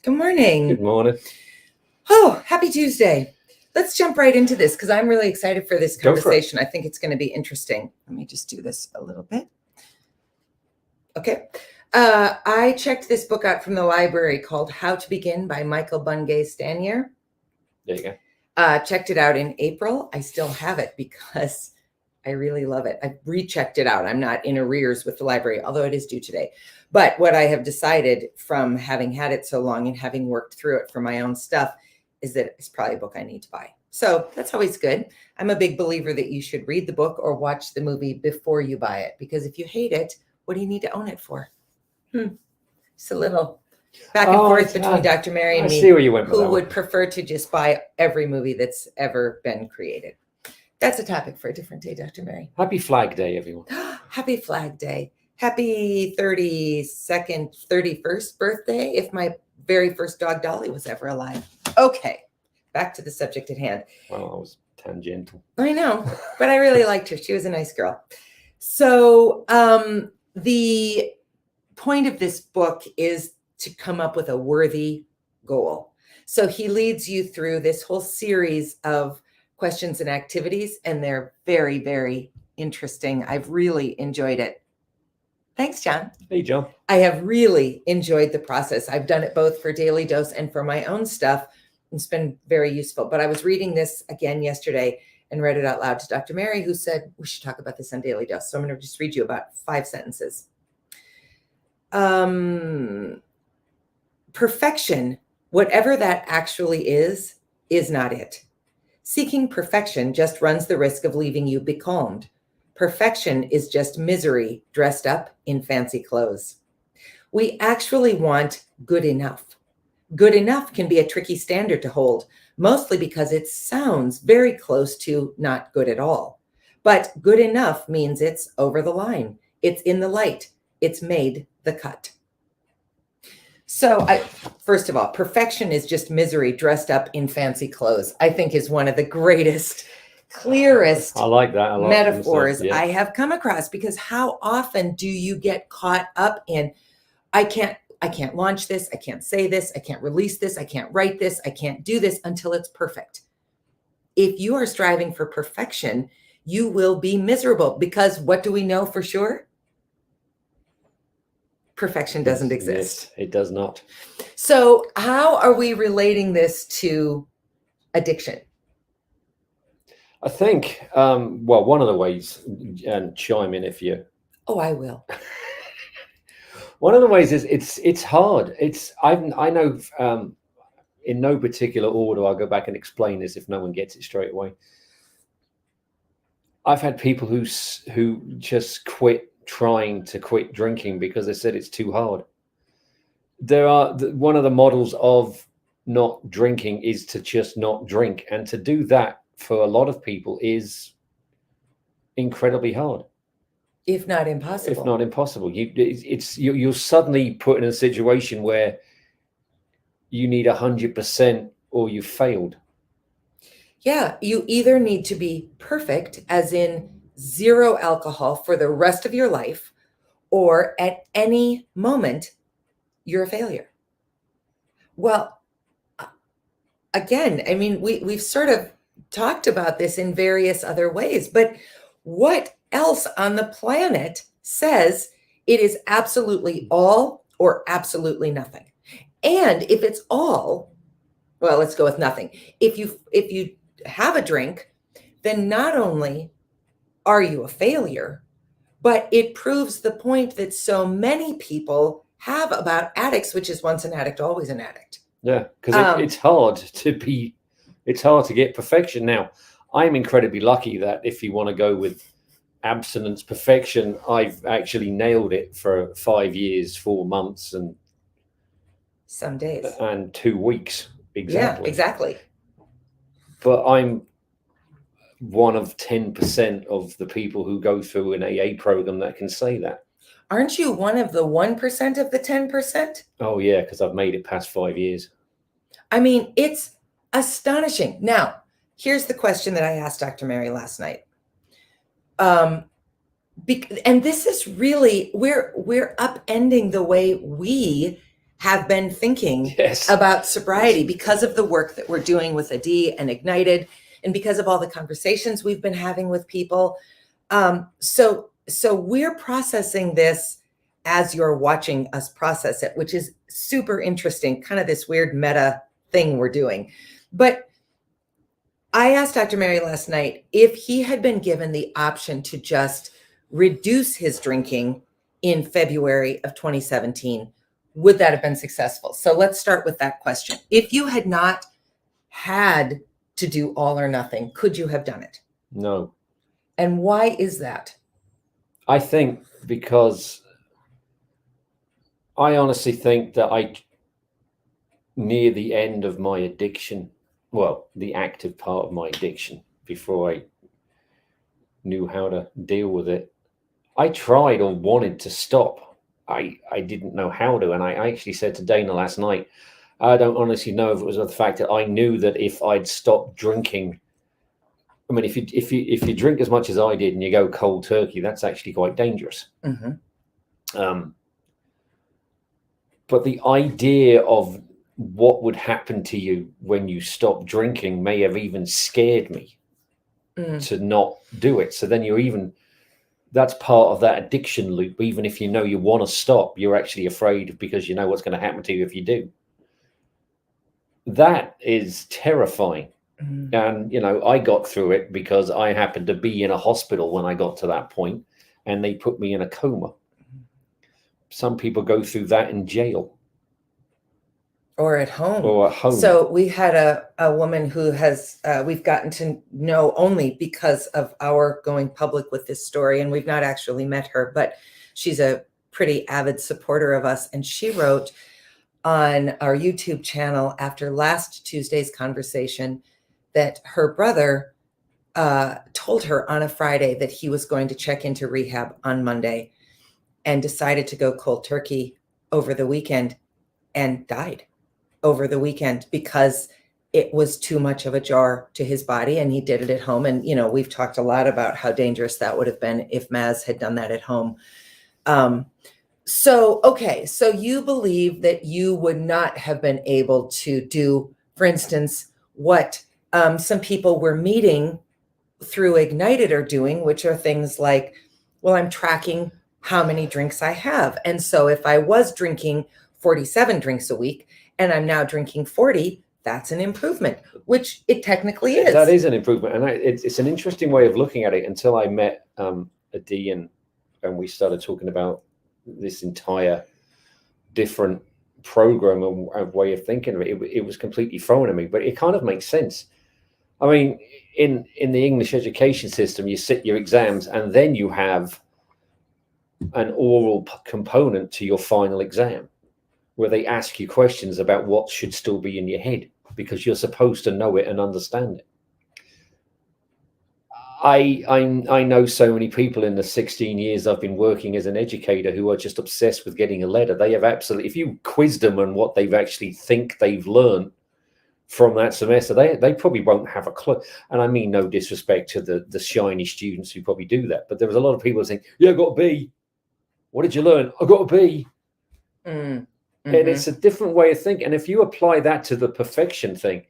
Good morning. Good morning. Oh, happy Tuesday. Let's jump right into this because I'm really excited for this Go for it. conversation. I think it's going to be interesting. Let me just do this a little bit. Okay. I checked this book out from the library called How to Begin by Michael Bungay Stanier. There you go. Checked it out in April. I still have it because I really love it. I rechecked it out. I'm not in arrears with the library, although it is due today. But what I have decided from having had it so long and having worked through it for my own stuff is that it's probably a book I need to buy. So that's always good. I'm a big believer that you should read the book or watch the movie before you buy it, because if you hate it, what do you need to own it for? It's a little back and forth between Dr. Mary and me. I see where you went with who that would one. prefer to just buy every movie that's ever been created. That's a topic for a different day, Dr. Mary. Happy Flag Day, everyone. Happy Flag Day. Happy 32nd, 31st birthday, if my very first dog Dolly was ever alive. Okay, back to the subject at hand. Well, I was tangential. I know, but I really liked her. She was a nice girl. So the point of this book is to come up with a worthy goal. So he leads you through this whole series of questions and activities, and they're very, very interesting. I've really enjoyed it. Thanks, John. Hey, John. I have really enjoyed the process. I've done it both for Daily Dose and for my own stuff. It's been very useful. But I was reading this again yesterday and read it out loud to Dr. Mary, who said we should talk about this on Daily Dose. So I'm going to just read you about 5 sentences. Perfection, whatever that actually is not it. Seeking perfection just runs the risk of leaving you becalmed. Perfection is just misery dressed up in fancy clothes. We actually want good enough. Good enough can be a tricky standard to hold, mostly because it sounds very close to not good at all. But good enough means it's over the line. It's in the light. It's made the cut. So first of all, perfection is just misery dressed up in fancy clothes, I think is one of the greatest, clearest I like that a lot. metaphors Yeah. I have come across, because how often do you get caught up in, I can't launch this, I can't say this, I can't release this, I can't write this, I can't do this until it's perfect. If you are striving for perfection, you will be miserable, because what do we know for sure? Perfection doesn't exist. Yes, it does not. So how are we relating this to addiction? I think, well, one of the ways, and chime in if you... Oh, I will. One of the ways is it's hard. I know in no particular order, I'll go back and explain this if no one gets it straight away. I've had people who just quit trying to quit drinking because they said it's too hard. One of the models of not drinking is to just not drink, and to do that for a lot of people is incredibly hard, if not impossible. You're suddenly put in a situation where you need 100% or you failed. Yeah, you either need to be perfect, as in 0 alcohol for the rest of your life, or at any moment you're a failure. Well, again, I mean, we've sort of talked about this in various other ways, but what else on the planet says it is absolutely all or absolutely nothing? And if it's all, well, let's go with nothing. If you have a drink, then not only are you a failure, but it proves the point that so many people have about addicts, which is once an addict, always an addict. Yeah, because it's hard to get perfection. Now, I'm incredibly lucky that if you want to go with abstinence perfection, I've actually nailed it for 5 years, 4 months, and some days, and 2 weeks. Exactly. Yeah, exactly. But I'm one of 10% of the people who go through an AA program that can say that. Aren't you one of the 1% of the 10%? Oh, yeah, because I've made it past 5 years. I mean, it's astonishing. Now, here's the question that I asked Dr. Mary last night. And this is really, we're upending the way we have been thinking Yes. about sobriety because of the work that we're doing with Adi and Ignited, and because of all the conversations we've been having with people. So we're processing this as you're watching us process it, which is super interesting, kind of this weird meta thing we're doing. But I asked Dr. Mary last night if he had been given the option to just reduce his drinking in February of 2017, would that have been successful? So let's start with that question. If you had not had to do all or nothing, could you have done it? No. And why is that? I think because I honestly think that near the end of my addiction, well, the active part of my addiction, before I knew how to deal with it, I tried or wanted to stop. I didn't know how to. And I actually said to Dana last night, I don't honestly know if it was the fact that I knew that if I'd stopped drinking, I mean, if you drink as much as I did and you go cold turkey, that's actually quite dangerous. Mm-hmm. But the idea of what would happen to you when you stop drinking may have even scared me to not do it. So then that's part of that addiction loop. Even if you know you want to stop, you're actually afraid because you know what's going to happen to you if you do. That is terrifying. And, I got through it because I happened to be in a hospital when I got to that point, and they put me in a coma. Some people go through that in jail. Or at home. Or at home. So we had a woman who has, we've gotten to know only because of our going public with this story, and we've not actually met her, but she's a pretty avid supporter of us. And she wrote on our YouTube channel after last Tuesday's conversation that her brother told her on a Friday that he was going to check into rehab on Monday, and decided to go cold turkey over the weekend and died over the weekend because it was too much of a jar to his body, and he did it at home. And, we've talked a lot about how dangerous that would have been if Maz had done that at home. So you believe that you would not have been able to do, for instance, what some people we're meeting through Ignited are doing, which are things like, well, I'm tracking how many drinks I have. And so if I was drinking 47 drinks a week and I'm now drinking 40, that's an improvement, which it technically is. That is an improvement. And it's an interesting way of looking at it until I met Adi and we started talking about this entire different program and way of thinking of it. It was completely foreign to me, but it kind of makes sense. I mean, in the English education system, you sit your exams and then you have an oral component to your final exam where they ask you questions about what should still be in your head because you're supposed to know it and understand it. I know so many people in the 16 years I've been working as an educator who are just obsessed with getting a letter. They have absolutely, if you quiz them on what they've actually think they've learned from that semester, they probably won't have a clue. And I mean no disrespect to the shiny students who probably do that, but there was a lot of people saying, yeah, I got a B. What did you learn? I got a B. Mm-hmm. And it's a different way of thinking. And if you apply that to the perfection thing,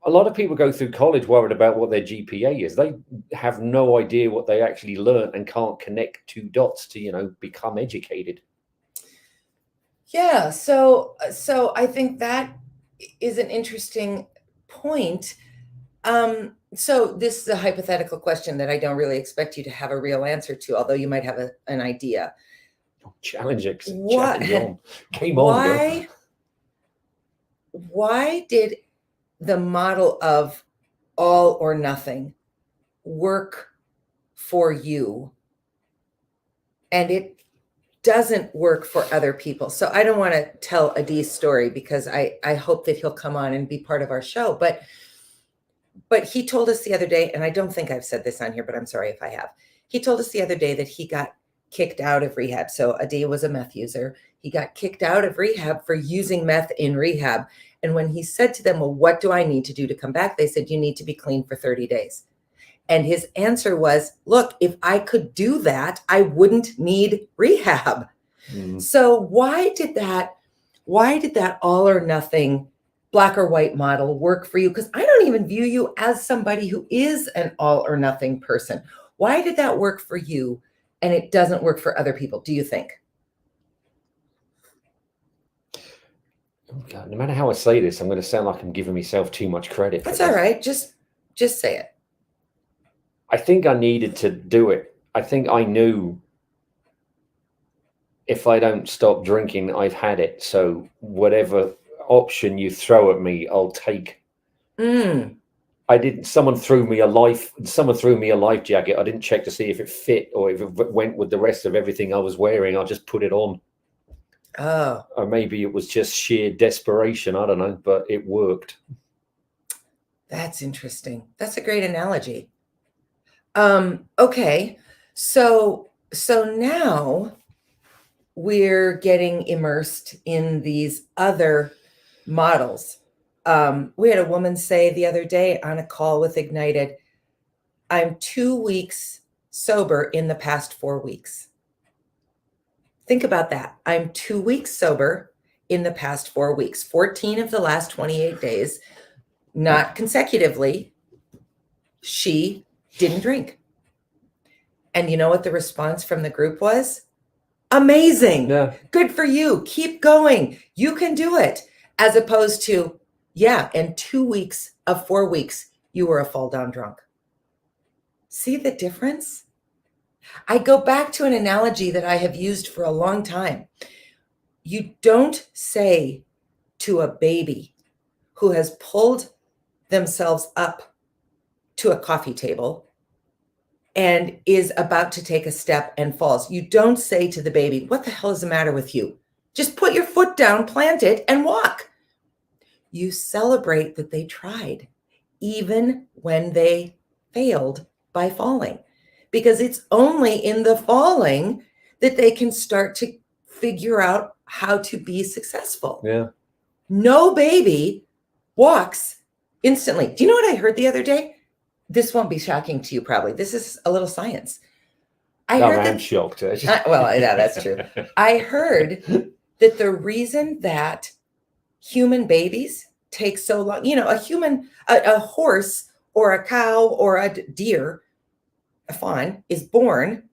a lot of people go through college worried about what their GPA is. They have no idea what they actually learn and can't connect two dots to, become educated. Yeah. So I think that is an interesting point. So this is a hypothetical question that I don't really expect you to have a real answer to, although you might have an idea. Challenge on. Came on. Why did the model of all or nothing work for you and it doesn't work for other people? So I don't want to tell Adi's story because I hope that he'll come on and be part of our show. But he told us the other day, and I don't think I've said this on here, but I'm sorry if I have. He told us the other day that he got kicked out of rehab. So Adi was a meth user. He got kicked out of rehab for using meth in rehab. And when he said to them, well, what do I need to do to come back? They said, you need to be clean for 30 days. And his answer was, look, if I could do that, I wouldn't need rehab. So why did that Why did that all or nothing black or white model work for you? Because I don't even view you as somebody who is an all or nothing person. Why did that work for you and it doesn't work for other people, do you think? Oh God, no matter how I say this, I'm going to sound like I'm giving myself too much credit. That's all right. Just say it. I think I needed to do it. I think I knew if I don't stop drinking, I've had it. So whatever option you throw at me, I'll take. I didn't. Someone threw me a life jacket. I didn't check to see if it fit or if it went with the rest of everything I was wearing. I just put it on. Oh. Or maybe it was just sheer desperation. I don't know, but it worked. That's interesting. That's a great analogy. Okay. So now we're getting immersed in these other models. We had a woman say the other day on a call with Ignited, I'm 2 weeks sober in the past 4 weeks. Think about that. I'm 2 weeks sober in the past 4 weeks, 14 of the last 28 days, not consecutively. She didn't drink. And you know what the response from the group was? Amazing. Yeah. Good for you. Keep going. You can do it. As opposed to, yeah, in 2 weeks of 4 weeks, you were a fall down drunk. See the difference? I go back to an analogy that I have used for a long time. You don't say to a baby who has pulled themselves up to a coffee table and is about to take a step and falls. You don't say to the baby, what the hell is the matter with you? Just put your foot down, plant it, and walk. You celebrate that they tried, even when they failed by falling, because it's only in the falling that they can start to figure out how to be successful. Yeah. No baby walks instantly. Do you know what I heard the other day? This won't be shocking to you, probably. This is a little science. I'm shocked. Well, yeah, that's true. I heard that the reason that human babies take so long, a horse or a cow or a deer, a fawn, is born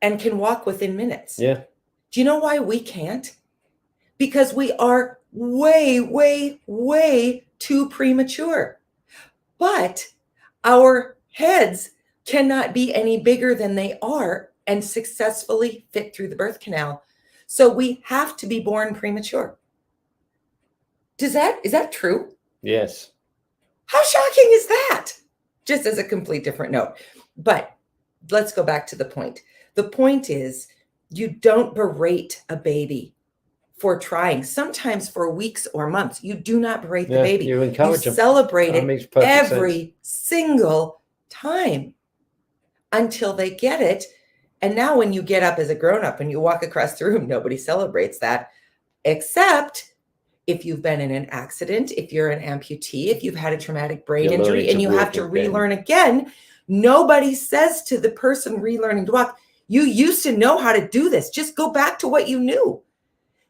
and can walk within minutes. Yeah. Do you know why we can't? Because we are way, way, way too premature. But our heads cannot be any bigger than they are and successfully fit through the birth canal. So we have to be born premature. Is that true? Yes. How shocking is that? Just as a complete different note. But let's go back to the point. The point is, you don't berate a baby for trying, sometimes for weeks or months. You do not berate the baby. You encourage them. Celebrate it every single time until they get it. And now when you get up as a grown-up and you walk across the room, nobody celebrates that, except if you've been in an accident, if you're an amputee, if you've had a traumatic brain injury and you have to relearn again. Nobody says to the person relearning to walk, you used to know how to do this. Just go back to what you knew.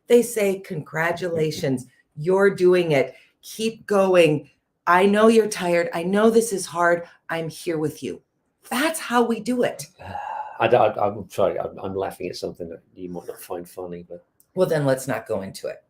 They say, congratulations, you're doing it. Keep going. I know you're tired. I know this is hard. I'm here with you. That's how we do it. I'm sorry. I'm laughing at something that you might not find funny, but well, then let's not go into it.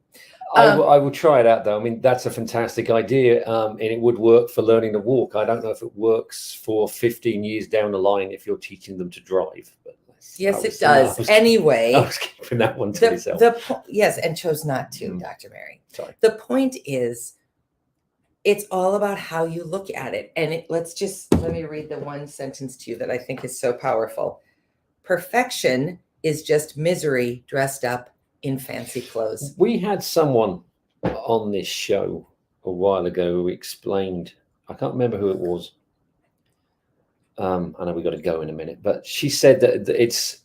I will try it out, though. I mean, that's a fantastic idea, and it would work for learning to walk. I don't know if it works for 15 years down the line if you're teaching them to drive. But yes, it does. Anyway, I was keeping that one to myself. Yes, and chose not to, Dr. Mary. Sorry. The point is, it's all about how you look at it. And let me read the one sentence to you that I think is so powerful. Perfection is just misery dressed up in fancy clothes. We had someone on this show a while ago who explained, I can't remember who it was. I know we got to go in a minute, but she said that it's,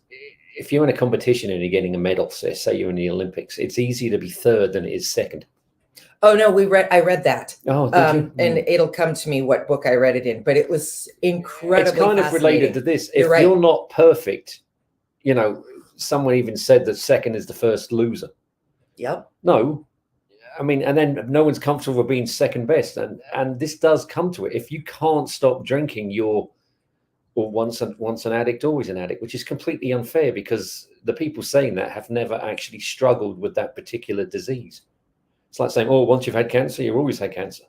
if you're in a competition and you're getting a medal, say you're in the Olympics, it's easier to be third than it is second. Oh no, I read that. Oh, did you? And it'll come to me what book I read it in, but it was incredibly It's kind of related to this. If right. You're not perfect, someone even said that second is the first loser. Yep. No, I mean, and then no one's comfortable with being second best, and this does come to it. If you can't stop drinking, you're or once an addict, always an addict, which is completely unfair because the people saying that have never actually struggled with that particular disease. It's like saying, "Oh, once you've had cancer, you've always had cancer."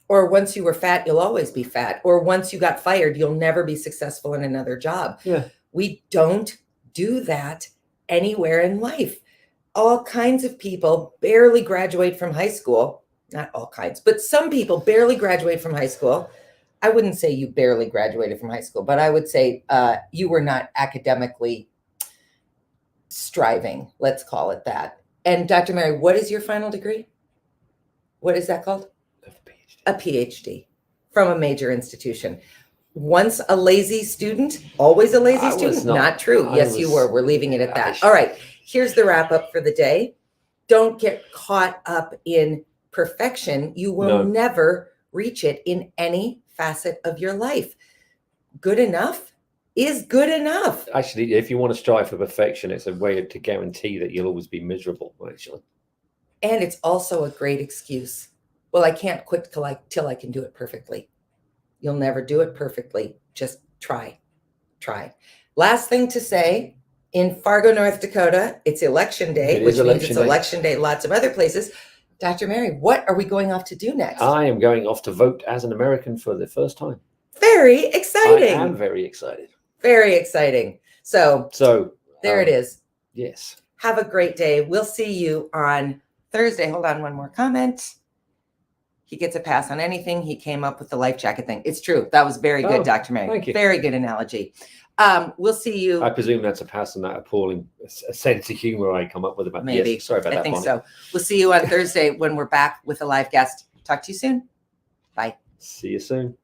Or once you were fat, you'll always be fat. Or once you got fired, you'll never be successful in another job. Yeah. We don't do that anywhere in life. All kinds of people barely graduate from high school. Not all kinds, but some people barely graduate from high school. I wouldn't say you barely graduated from high school, but I would say you were not academically striving. Let's call it that. And Dr. Mary, what is your final degree? What is that called? A PhD from a major institution. Once a lazy student, always a lazy student? Not true. Yes, you were. We're leaving it at that. All right. Here's the wrap up for the day. Don't get caught up in perfection. You will never reach it in any facet of your life. Good enough is good enough. Actually, if you want to strive for perfection, it's a way to guarantee that you'll always be miserable, actually. And it's also a great excuse. Well, I can't quit till I can do it perfectly. You'll never do it perfectly. Just try. Last thing to say, in Fargo, North Dakota, it's election day, which means it's election day lots of other places. Dr. Mary, what are we going off to do next? I am going off to vote as an American for the first time. Very exciting. I am very excited. Very exciting. So there it is. Yes. Have a great day. We'll see you on Thursday. Hold on, one more comment. He gets a pass on anything. He came up with the life jacket thing. It's true. That was very good, Dr. Mary. Thank you. Very good analogy. We'll see you. I presume that's a pass on that appalling sense of humor I come up with about. Maybe. Yes, sorry about that. I think so. We'll see you on Thursday when we're back with a live guest. Talk to you soon. Bye. See you soon.